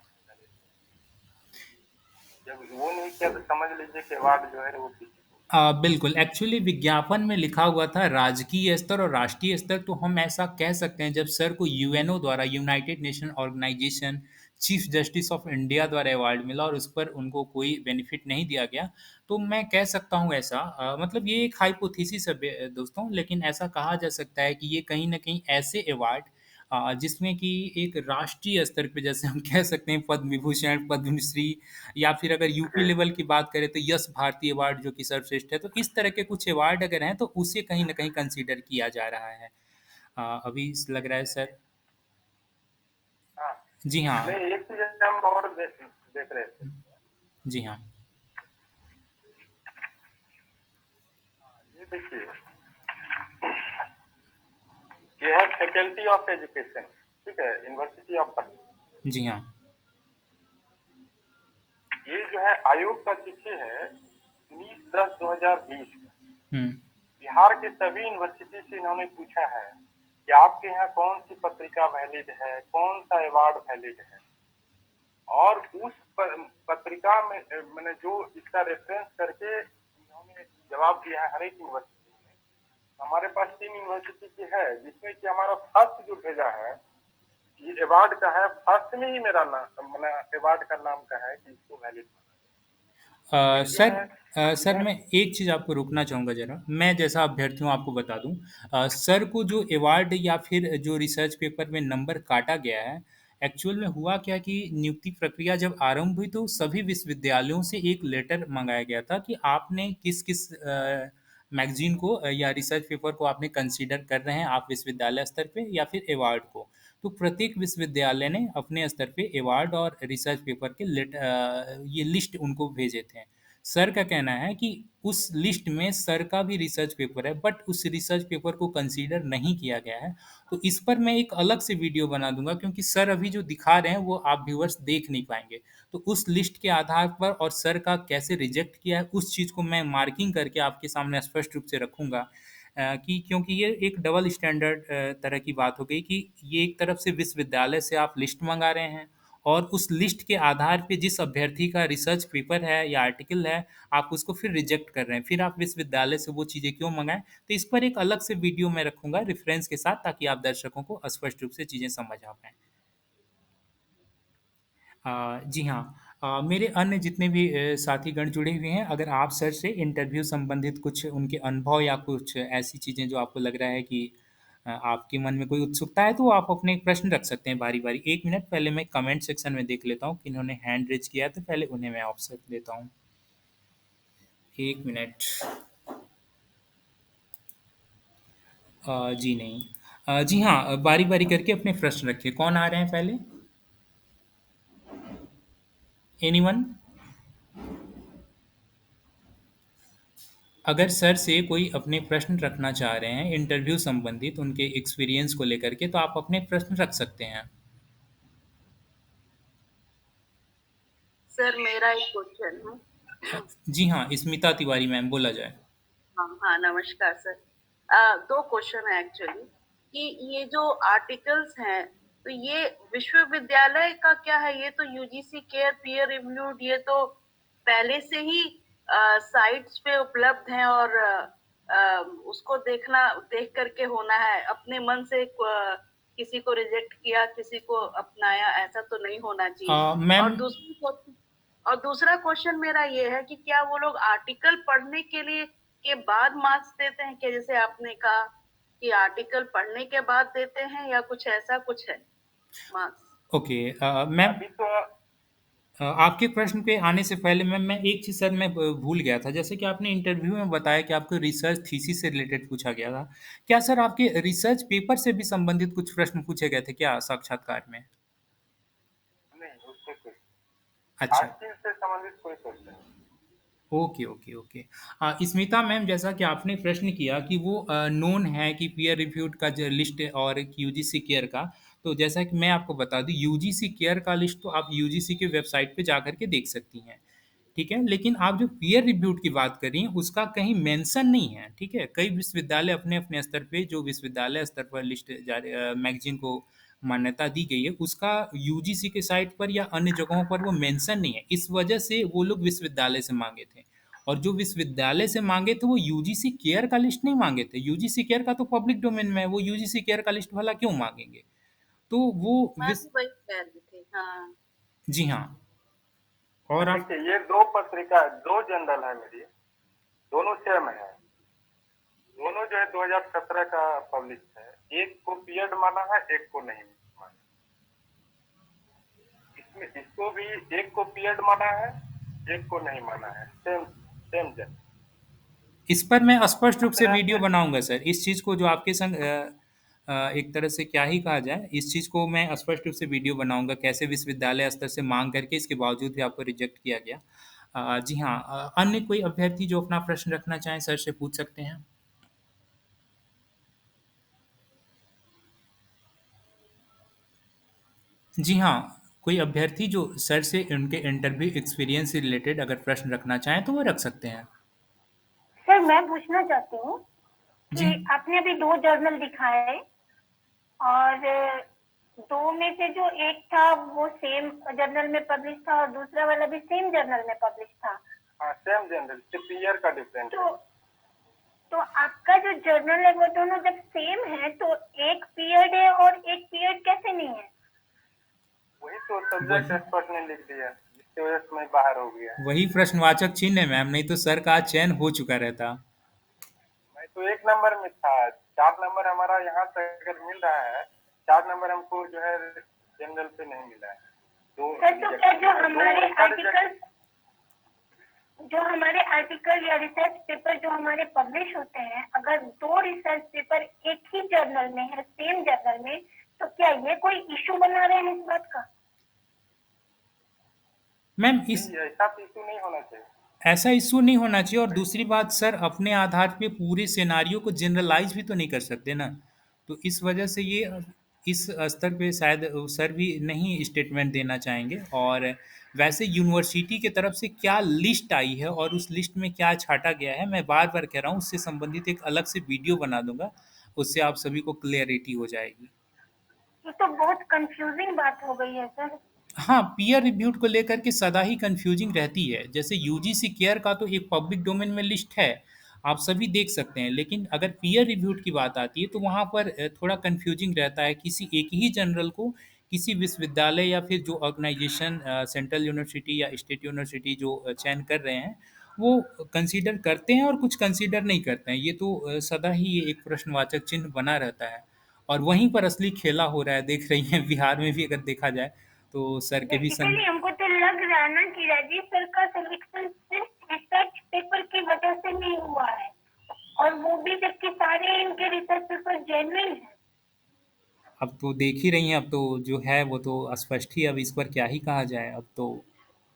जब वो नहीं किया तो समझ लीजिए कि अवार्ड जो है वो किसी को। बिल्कुल, एक्चुअली विज्ञापन में लिखा हुआ था राजकीय स्तर और राष्ट्रीय स्तर, तो हम ऐसा कह सकते हैं जब सर को यूएनओ द्वारा, United Nation Organization, chief justice of India द्वारा अवार्ड मिला और उस पर उनको कोई बेनिफिट नहीं दिया गया, तो मैं कह सकता हूँ ऐसा, मतलब ये एक हाइपोथेसिस है दोस्तों, लेकिन ऐसा कहा जा सकता है कि ये कहीं न कहीं ऐसे अवार्ड जिसमें कि एक राष्ट्रीय स्तर पे, जैसे हम कह सकते हैं पद्म विभूषण, पद्मश्री, या फिर अगर यूपी जी लेवल की बात करें तो यश भारती अवार्ड जो कि सर्वश्रेष्ठ है, तो इस तरह के कुछ अवार्ड अगर हैं तो उसे कहीं न कहीं कंसीडर किया जा रहा है। अभी लग रहा है सर। हाँ। जी हाँ, नहीं, एक चीज हम और देख रहे थे, जी हाँ। ये देखिए, ये है फैकल्टी ऑफ एजुकेशन, ठीक है, यूनिवर्सिटी ऑफ पटना। जी हाँ। ये जो है आयोग का तिथि है 19/10/2020 का। हुँ। बिहार के सभी यूनिवर्सिटी से इन्होंने पूछा है कि आपके यहाँ कौन सी पत्रिका वैलिड है, कौन सा अवार्ड वैलिड है, और उस पत्रिका में मैंने जो इसका रेफरेंस करके इन्होंने जवाब दिया है हर एक यूनिवर्सिटी में। हमारे पास 3 यूनिवर्सिटी की है, जिसमें कि हमारा फर्स्ट जो भेजा है ये अवार्ड का है, फर्स्ट में ही मेरा नाम, मैंने अवार्ड का नाम का है कि इसको वैलिड माना। फिर जो सर, है सर यह, मैं एक चीज़ आपको रोकना चाहूँगा ज़रा, मैं जैसा अभ्यर्थी हूँ आपको बता दूँ, सर को जो अवार्ड या फिर जो रिसर्च पेपर में नंबर काटा गया है, एक्चुअल में हुआ क्या कि नियुक्ति प्रक्रिया जब आरंभ हुई तो सभी विश्वविद्यालयों से एक लेटर मंगाया गया था कि आपने किस-किस मैगज़ीन को या रिसर्च पेपर को आपने कंसीडर कर रहे हैं आप विश्वविद्यालय स्तर पे या फिर अवार्ड को। तो प्रत्येक विश्वविद्यालय ने अपने स्तर पे अवार्ड और रिसर्च पेपर के ये लिस्ट उनको भेजे थे। सर का कहना है कि उस लिस्ट में सर का भी रिसर्च पेपर है बट उस रिसर्च पेपर को कंसीडर नहीं किया गया है। तो इस पर मैं एक अलग से वीडियो बना दूंगा क्योंकि सर अभी जो दिखा रहे हैं वो आप व्यूअर्स देख नहीं पाएंगे। तो उस लिस्ट के आधार पर और सर का कैसे रिजेक्ट किया है उस चीज़ को मैं मार्किंग करके आपके सामने स्पष्ट रूप से रखूंगा। कि क्योंकि ये एक डबल स्टैंडर्ड तरह की बात हो गई कि ये एक तरफ से विश्वविद्यालय से आप लिस्ट मंगा रहे हैं और उस लिस्ट के आधार पे जिस अभ्यर्थी का रिसर्च पेपर है या आर्टिकल है आप उसको फिर रिजेक्ट कर रहे हैं, फिर आप विश्वविद्यालय से वो चीज़ें क्यों मंगाएं। तो इस पर एक अलग से वीडियो मैं रखूंगा रेफरेंस के साथ ताकि आप दर्शकों को स्पष्ट रूप से चीज़ें समझ आ पाएँ। जी हाँ। मेरे अन्य जितने भी साथीगण जुड़े हुए हैं, अगर आप सर से इंटरव्यू संबंधित कुछ उनके अनुभव या कुछ ऐसी चीज़ें जो आपको लग रहा है कि आपके मन में कोई उत्सुकता है, तो आप अपने प्रश्न रख सकते हैं बारी-बारी। 1 मिनट पहले मैं कमेंट सेक्शन में देख लेता हूँ, किन्होंने हैंड रेज़ किया है, तो पहले उन्हें मैं अवसर देता हूँ। 1 मिनट। जी नहीं। जी हाँ, बारी-बारी करके अपने प्रश्न रखिए। कौन आ रहे हैं पहले? एनीवन? अगर सर से कोई अपने प्रश्न रखना चाह रहे हैं इंटरव्यू संबंधित उनके एक्सपीरियंस को लेकर के तो आप अपने प्रश्न रख सकते हैं। सर मेरा एक क्वेश्चन है। जी हाँ, स्मिता तिवारी मैम बोला जाए। हाँ हाँ, नमस्कार सर। दो क्वेश्चन है एक्चुअली कि ये जो आर्टिकल्स हैं तो ये विश्वविद्यालय का क्या है? ये तो यूजीसी केयर पीयर रिव्यूड, ये तो पहले से ही साइट्स पे उपलब्ध हैं और उसको देख करके होना है। अपने मन से किसी को रिजेक्ट किया, किसी को अपनाया, ऐसा तो नहीं होना चाहिए। मैम। और दूसरा क्वेश्चन मेरा ये है कि क्या वो लोग आर्टिकल पढ़ने के लिए के बाद मार्क्स देते हैं क्या? जैसे आपने कहा कि आर्टिकल पढ़ने के बाद देते हैं या कुछ ऐसा कुछ है मार्क्स? ओके। मैम, अभी तो आपके प्रश्न पे आने से पहले मैम मैं एक चीज़ सर मैं भूल गया था। जैसे कि आपने इंटरव्यू में बताया कि आपको रिसर्च थीसिस से रिलेटेड पूछा गया था। क्या सर आपके रिसर्च पेपर से भी संबंधित कुछ प्रश्न पूछे गए थे क्या साक्षात्कार में? नहीं, उससे कुछ अच्छा। आर्टिकल से संबंधित कोई क्वेश्चन नहीं। Okay, okay, okay. Smita ma'am जैसा कि आपने प्रश्न किया कि वो नोन है कि पीयर रिव्यूड का जो लिस्ट है और एक यूजीसी केयर का, तो जैसा कि मैं आपको बता दूँ यूजीसी केयर का लिस्ट तो आप यूजीसी की वेबसाइट पे जाकर के देख सकती हैं, ठीक है? लेकिन आप जो पीयर रिव्यूड की बात कर रही हैं उसका कहीं मेंशन नहीं है, ठीक है? कई विश्वविद्यालय अपने-अपने स्तर पे जो विश्वविद्यालय स्तर पर लिस्ट जारी मैगज़ीन को मान्यता दी गई है, उसका यूजीसी के साइट पर या अन्य जगहों पर वो मेंशन नहीं है। इस वजह से वो लोग विश्वविद्यालय से माँगे थे और जो विश्वविद्यालय से माँगे थे वो यूजीसी केयर का लिस्ट नहीं माँगे थे। यूजीसी केयर का तो पब्लिक डोमेन में है, वो यूजीसी केयर का लिस्ट भला क्यों माँगेंगे? तो वो मैं विस भी वही कह रही थी। हाँ। जी हाँ। और आप देखिए, ये 2 पत्रिका 2 जर्नल है मेरी, दोनों सेम है। दोनों जो है 2017 का पब्लिश है। एक को पीरियड माना है, एक को नहीं माना। इसमें इसको भी एक को पीरियड माना है, एक को नहीं माना है। Same same journal. इस पर मैं स्पष्ट इस रूप से तरह वीडियो से बनाऊँगा सर। इस चीज़ को जो आपके संग एक तरह से क्या ही कहा जाए, इस चीज़ को मैं स्पष्ट रूप से वीडियो बनाऊँगा, कैसे विश्वविद्यालय स्तर से माँग करके इसके बावजूद भी आपको रिजेक्ट किया गया। जी हाँ। अन्य कोई अभ्यर्थी जो अपना प्रश्न रखना चाहें सर से पूछ सकते हैं। जी हाँ, कोई अभ्यर्थी जो सर से उनके इंटरव्यू एक्सपीरियंस से रिलेटेड अगर प्रश्न रखना चाहें तो वो रख सकते हैं। सर मैं पूछना चाहती हूँ जी। कि आपने अभी दो जर्नल दिखाए और दो में से जो एक था वो सेम जर्नल में पब्लिश था और दूसरा वाला भी सेम जर्नल में पब्लिश था। हाँ, सेम जर्नल, सिर्फ ईयर का डिफरेंस है। तो आपका जो जर्नल है वो दोनों जब सेम है तो एक पीरियड है और एक पीरियड कैसे नहीं है? वही तो सब्जेक्ट वही एक्सपर्ट ने लिख दिया, जिसकी वजह से मैं बाहर हो गया। वही प्रश्नवाचक चिन्ह है मैम, नहीं तो सर का आज चयन हो चुका रहता। मैं तो 1 नंबर में था, 4 नंबर हमारा यहाँ तक अगर मिल रहा है, 4 नंबर हमको जो है जनरल पे नहीं मिला है। तो सर तो क्या जो हमारे आर्टिकल या रिसर्च पेपर जो हमारे पब्लिश होते हैं, अगर 2 रिसर्च पेपर एक ही जर्नल में है, सेम जर्नल में, तो क्या ये कोई इशू बना रहे हैं इस बात का? मैम ऐसा तो इशू नहीं होना चाहिए। ऐसा इशू नहीं होना चाहिए। और दूसरी बात सर, अपने आधार पे पूरे सिनारियो को जनरलाइज भी तो नहीं कर सकते ना। तो इस वजह से ये इस स्तर पे शायद सर भी नहीं स्टेटमेंट देना चाहेंगे। और वैसे यूनिवर्सिटी की तरफ से क्या लिस्ट आई है और उस लिस्ट में क्या छाटा गया है, मैं बार बार कह रहा हूँ, उससे संबंधित एक अलग से वीडियो बना दूंगा। उससे आप सभी को क्लियरिटी हो जाएगी। ये तो बहुत कंफ्यूजिंग बात हो गई है सर। हाँ, पीयर रिव्यूड को लेकर के सदा ही कंफ्यूजिंग रहती है। जैसे यूजीसी केयर का तो एक पब्लिक डोमेन में लिस्ट है, आप सभी देख सकते हैं। लेकिन अगर पीयर रिव्यूड की बात आती है तो वहाँ पर थोड़ा कंफ्यूजिंग रहता है। किसी एक ही जर्नल को किसी विश्वविद्यालय या फिर जो ऑर्गेनाइजेशन सेंट्रल यूनिवर्सिटी या स्टेट यूनिवर्सिटी जो चयन कर रहे हैं, वो कंसीडर करते हैं और कुछ कंसीडर नहीं करते हैं। ये तो सदा ही ये एक प्रश्नवाचक चिन्ह बना रहता है। और वहीं पर असली खेला हो रहा है, देख रही हैं बिहार में भी अगर देखा जाए तो सर के भी बेसिकली हमको तो लग रहा है ना कि राजीव सर का सिलेक्शन सिर्फ रिसर्च पेपर की वजह से नहीं हुआ है, और वो भी जबकि सारे इनके रिसर्च पेपर जेन्युइन है। अब तो देख ही रही हैं। अब तो जो है वो तो स्पष्ट ही, अब इस पर क्या ही कहा जाए। अब तो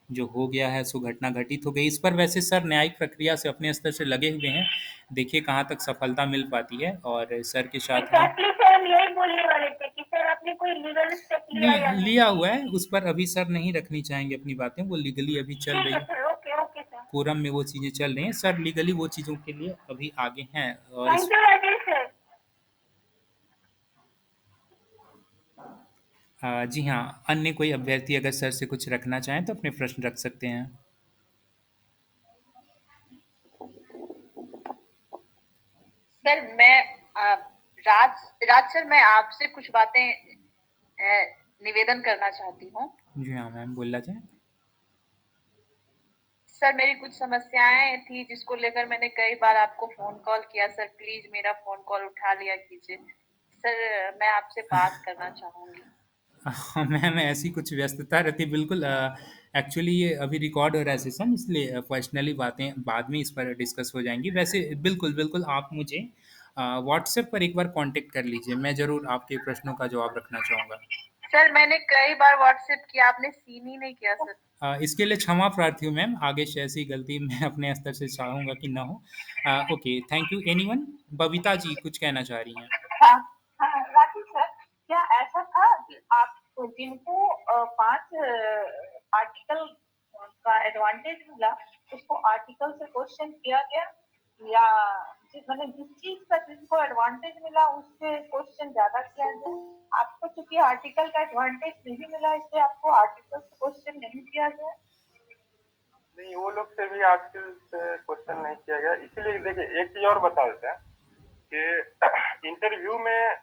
जो हो गया है सो घटना घटित हो गई। इस पर वैसे सर न्यायिक प्रक्रिया से अपने स्तर से लगे हुए हैं। देखिए कहाँ तक सफलता मिल पाती है। और सर के साथ हम एग्जैक्टली सर, हम यही बोलने वाले थे कि सर आपने कोई लीगल स्टेप लिया या नहीं। लिया हुआ है। उस पर अभी सर नहीं रखनी चाहेंगे अपनी बातें, वो लीगली अभी चल ठीक रही है है। Sir, okay okay sir. Quorum में वो चीज़ें चल रही हैं। सर लीगली वो चीज़ों के लिए अभी आगे हैं। और इस थैंक यू राजेश सर। जी हाँ, अन्य कोई अभ्यर्थी अगर सर से कुछ रखना चाहें तो अपने प्रश्न रख सकते हैं। सर मैं राज सर, मैं आपसे कुछ बातें निवेदन करना चाहती हूँ। जी हाँ मैम, बोलना चाहें। सर मेरी कुछ समस्याएं थी जिसको लेकर मैंने कई बार आपको फोन कॉल किया। सर प्लीज मेरा फोन कॉल उठा लिया कीजिए। सर मैं आपसे बात करना चाहूंगी। हाँ मैम, ऐसी कुछ व्यस्तता रहती है बिल्कुल। एक्चुअली ये अभी रिकॉर्ड हो रहा है सेशन, इसलिए पर्सनली बातें बाद में इस पर डिस्कस हो जाएंगी। वैसे बिल्कुल बिल्कुल आप मुझे व्हाट्सएप पर एक बार कांटेक्ट कर लीजिए, मैं ज़रूर आपके प्रश्नों का जवाब रखना चाहूँगा। सर मैंने कई बार व्हाट्सएप किया, आपने सीन ही नहीं किया सर। इसके लिए क्षमा प्रार्थी हूँ मैम। आगे से ऐसी गलती मैं अपने स्तर से चाहूँगा कि ना हो। Okay, thank you. Anyone? Babita ji कुछ कहना चाह रही हैं। हाँ हाँ राखी सर, क्या ऐसा था कि आप जिनको 5 आर्टिकल का एडवांटेज मिला उसको आर्टिकल से क्वेश्चन किया गया, या मतलब जिस चीज का जिनको एडवांटेज मिला उससे क्वेश्चन ज्यादा किया गया? आपको चूंकि आर्टिकल का एडवांटेज नहीं मिला इसलिए आपको आर्टिकल से क्वेश्चन नहीं किया गया? नहीं, वो लोग से भी आर्टिकल से क्वेश्चन नहीं किया गया। इसीलिए देखिए एक चीज और बता देते हैं कि इंटरव्यू में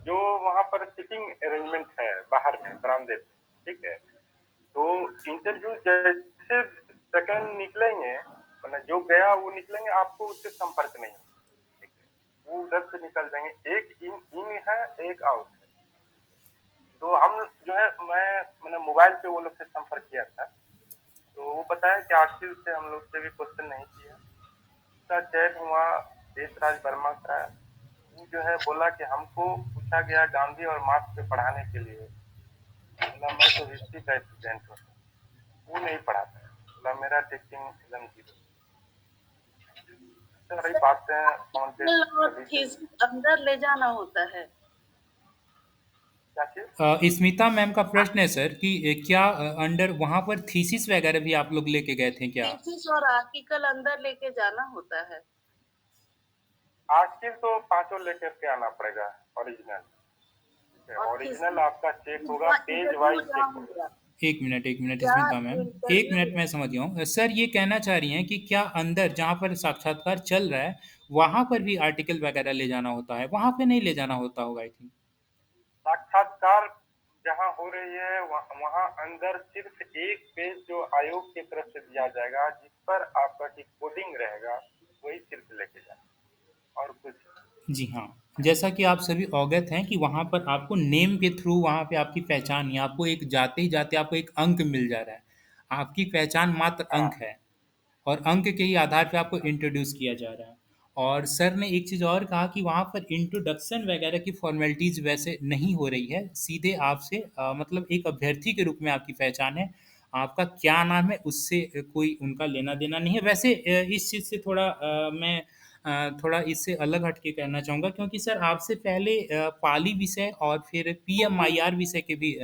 जो वहां पर सिटिंग अरेंजमेंट है बाहर में बरामदे में, ठीक है, तो इंटरव्यू जैसे सेकंड निकलेंगे, मतलब जो गया वो निकलेंगे, आपको उससे संपर्क नहीं होगा, ठीक है, वो उधर से निकल जाएंगे। एक इन है, एक आउट है। तो हम जो है, मैंने मोबाइल पे वो लोग से संपर्क किया था, तो वो बताया कि आखिर से हम लोग से भी क्वेश्चन नहीं किया। उसका चयन हुआ देशराज वर्मा का। वो जो है बोला कि हमको पूछा गया गांधी और मार्क्स पे पढ़ाने के लिए। बोला मैं तो हिस्ट्री का स्टूडेंट हूँ, वो नहीं पढ़ाता है। बोला मेरा टीचिंग एकदम जीरो। सारी बातें फोन पे सभी से। अंदर ले जाना होता है। क्या चीज? स्मिता मैम का प्रश्न है सर कि क्या अंडर वहाँ पर थीसिस वगैरह भी आप लोग लेके गए थे क्या? थीसिस और आर्टिकल अंदर लेके जाना होता है। आखिर तो पांचों लेकर के आना पड़ेगा ओरिजिनल, ठीक है। और ओरिजिनल आपका चेक होगा, वहाँ पेज इंटरव्यू वाइज जहाँ चेक होगा। हुआ, एक मिनट क्या स्मिता मैम, एक इंटरव्यू मिनट, मैं समझ गया हूँ। सर ये कहना चाह रही हैं कि क्या अंदर जहाँ पर साक्षात्कार चल रहा है वहाँ पर भी आर्टिकल वगैरह ले जाना होता है? वहाँ पे नहीं ले जाना होता होगा आई थिंक। साक्षात्कार जहाँ हो रही है वहाँ अंदर सिर्फ एक पेज जो आयोग की तरफ से दिया जाएगा, जिस पर आपका कोडिंग रहेगा, वही सिर्फ लेके जाना, और कुछ। जी हाँ, जैसा कि आप सभी अवगत हैं कि वहाँ पर आपको नेम के थ्रू वहाँ पे आपकी पहचान नहीं, आपको एक जाते ही जाते आपको एक अंक मिल जा रहा है। आपकी पहचान मात्र हाँ अंक है। और अंक के ही आधार पे आपको इंट्रोड्यूस किया जा रहा है। और सर ने एक चीज़ और कहा कि वहाँ पर इंट्रोडक्शन वगैरह की फॉर्मेलिटीज़ वैसे नहीं हो रही है, सीधे आपसे मतलब एक अभ्यर्थी के रूप में आपकी पहचान है। आपका क्या नाम है उससे कोई उनका लेना देना नहीं है। वैसे इस चीज़ से थोड़ा मैं थोड़ा इससे अलग हट के कहना चाहूँगा, क्योंकि सर आपसे पहले पाली विषय और फिर पीएमआईआर विषय के भी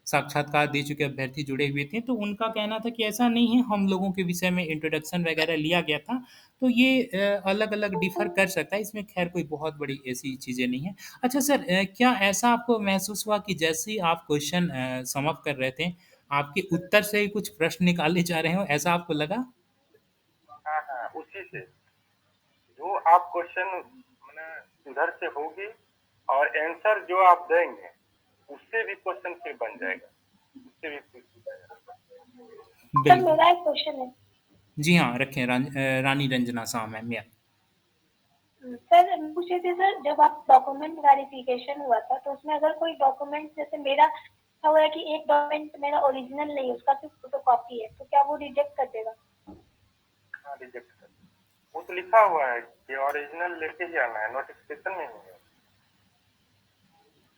साक्षात्कार दे चुके अभ्यर्थी जुड़े हुए थे, तो उनका कहना था कि ऐसा नहीं है, हम लोगों के विषय में इंट्रोडक्शन वगैरह लिया गया था, तो ये अलग-अलग डिफ़र कर सकता है, इसमें ख़ैर कोई बहुत बड़ी ऐसी चीज़ें नहीं हैं। अच्छा सर, क्या ऐसा आपको महसूस हुआ कि जैसे ही आप क्वेश्चन सम अप कर रहे थे, आपके उत्तर से ही कुछ प्रश्न निकाले जा रहे हों, ऐसा आपको लगा? हाँ हाँ, उसी से जो आप क्वेश्चन मैंने उधर से होगी और आंसर जो आप देंगे उससे भी क्वेश्चन फिर बन जाएगा, उससे भी पूछ जाएगा। सर बिल्कुल। मेरा एक क्वेश्चन है। जी हाँ, रखें रानी रंजना साह मैम या सर पूछे थे सर, जब आप डॉक्यूमेंट वेरिफिकेशन हुआ था तो उसमें अगर कोई डॉक्यूमेंट, जैसे मेरा क्या हुआ है कि एक डॉक्यूमेंट मेरा ओरिजिनल नहीं है, उसका सिर्फ फोटोकॉपी है, तो क्या वो रिजेक्ट कर देगा? हाँ रिजेक्ट कर, वो तो लिखा हुआ है कि ओरिजिनल लेके ही आना है, नोटिफिकेशन में ही है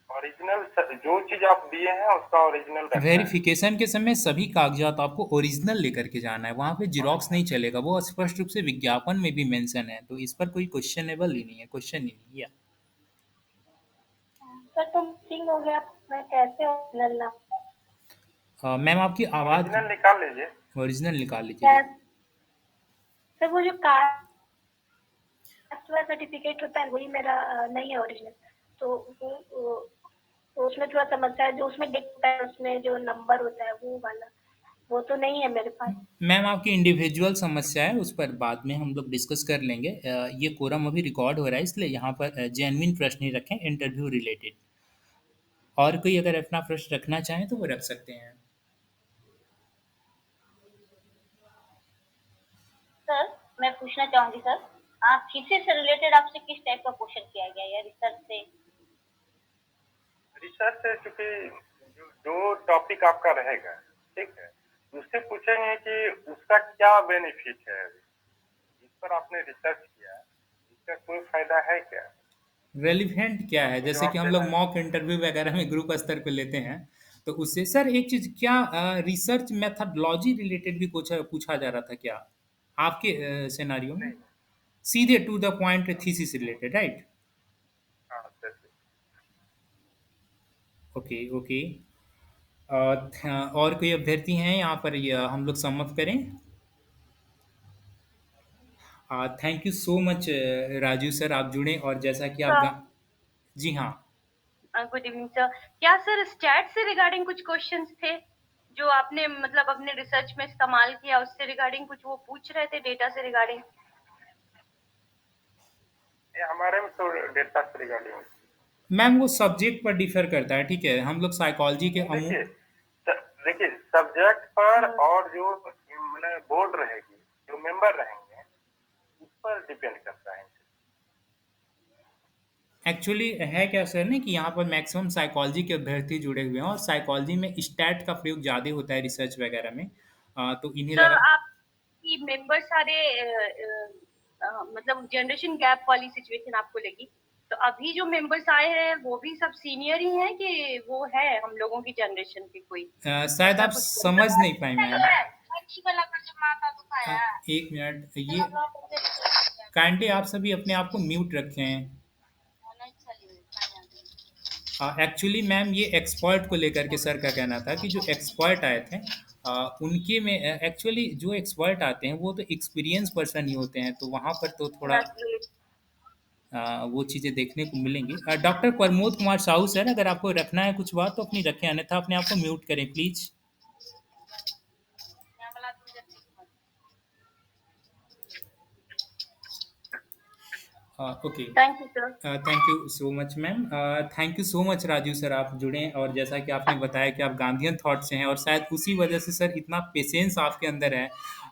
ओरिजिनल। जो चीज आप दिए हैं उसका ओरिजिनल रखना है। वेरिफिकेशन के समय सभी कागजात आपको ओरिजिनल लेकर के जाना है, वहाँ पे जीरोक्स नहीं चलेगा, वो स्पष्ट रूप से विज्ञापन में भी मेंशन है, तो इस पर कोई क्वेश्चनेबल ही नहीं है, क्वेश्चन ही नहीं है। सर तो मिसिंग हो गया, मैं कैसे ओरिजिनल ला? मैम आपकी आवाज़ ओरिजिनल निकाल लीजिए। ओरिजिनल निकाल लीजिए। क्या सर, वो जो कास्ट वाला सर्टिफिकेट होता है वही मेरा नहीं है ओरिजिनल, तो तो उसमें थोड़ा समस्या है, जो उसमें दिखता है उसमें जो नंबर होता है वो वाला, वो तो नहीं है मेरे पास। मैम आपकी इंडिविजुअल समस्या है, उस पर बाद में हम लोग डिस्कस कर लेंगे। ये कोरम अभी रिकॉर्ड हो रहा है, इसलिए यहाँ पर जेन्युइन प्रश्न ही रखें, इंटरव्यू रिलेटेड। और कोई अगर अपना प्रश्न रखना चाहें तो वो रख सकते हैं। सर मैं पूछना चाहूंगी सर, आप थीसिस से रिलेटेड आपसे किस टाइप का क्वेश्चन किया गया या रिसर्च से? रिसर्च से चूंकि जो टॉपिक आपका रहेगा, ठीक है, उससे पूछेंगे कि उसका क्या बेनिफिट है, जिस पर आपने रिसर्च किया इसका कोई फायदा है क्या, रेलिवेंट क्या है, उसको जैसे कि जवाब हम देना लोग है। मॉक इंटरव्यू वगैरह में ग्रुप स्तर पे लेते हैं, तो उससे सर एक चीज़ क्या रिसर्च मेथडोलॉजी रिलेटेड भी पूछा पूछा जा रहा था क्या आपके सिनारियो में? नहीं। सीधे to the point thesis related, right? हाँ सर। Okay okay. और कोई अभ्यर्थी हैं यहाँ पर, ये हम लोग सम अप करें? Thank you so much Raju sir, आप जुड़े और जैसा कि आप जी हाँ। Good evening sir. क्या सर स्टैट से रिगार्डिंग कुछ क्वेश्चंस थे जो आपने मतलब अपने रिसर्च में इस्तेमाल किया, उससे रिगार्डिंग कुछ वो पूछ रहे थे डेटा से रिगार्डिंग? ये हमारे में तो डेटा से रिगार्डिंग। मैम वो सब्जेक्ट पर डिफर करता है, ठीक है, हम लोग साइकोलॉजी के देखिए देखिए सब्जेक्ट पर और जो बोर्ड रहेगी, जो मेंबर रहेंगे उस पर डिपेंड करता है। एक्चुअली है क्या सर ने कि यहाँ पर मैक्सिमम साइकोलॉजी के अभ्यर्थी जुड़े हुए हैं और साइकोलॉजी में स्टैट का प्रयोग ज़्यादा होता है रिसर्च वगैरह में, तो इन्हें सर लगा। आपकी मेंबर सारे मतलब जनरेशन गैप वाली सिचुएशन आपको लगी, तो अभी जो मेंबर्स आए हैं वो भी सब सीनियर ही हैं कि वो है हम लोगों की जनरेशन के कोई, शायद ऐसा आप कुछ? समझ नहीं पाए मैम। दिखाया एक मिनट, ये काइंडली आप सभी अपने आप को म्यूट रखें। एक्चुअली मैम ये एक्सपर्ट को लेकर के सर का कहना था कि जो एक्सपर्ट आए थे उनके में एक्चुअली जो एक्सपर्ट आते हैं वो तो एक्सपीरियंस पर्सन ही होते हैं, तो वहाँ पर तो थोड़ा वो चीज़ें देखने को मिलेंगी। डॉक्टर प्रमोद कुमार साहू सर, अगर आपको रखना है कुछ बात तो अपनी रखें, अन्यथा अपने आप को म्यूट करें please. Okay. Thank you sir. Thank you so much ma'am. Thank you so much Raju sir, आप जुड़े और जैसा कि आपने बताया कि आप गांधीयन थॉट से हैं और शायद उसी वजह से सर इतना पेशेंस आपके अंदर है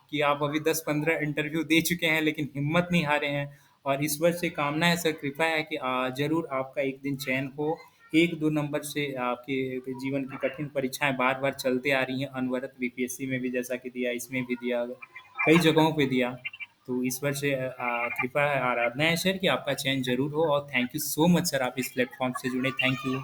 कि आप अभी 10-15 इंटरव्यू दे चुके हैं लेकिन हिम्मत नहीं हारे हैं और ईश्वर से कामना है सर, कृपा है कि ज़रूर आपका एक दिन चयन हो। 1-2 नंबर से आपके जीवन की कठिन परीक्षाएँ बार-बार चलते आ रही हैं अनवरत, बीपीएससी में भी जैसा कि दिया, इसमें भी दिया, कई जगहों पे दिया। तो ईश्वर से कृपा है, आराधना है सर कि आपका चयन ज़रूर हो। और thank you so much sir, आप इस प्लेटफ़ॉर्म से जुड़े, थैंक यू।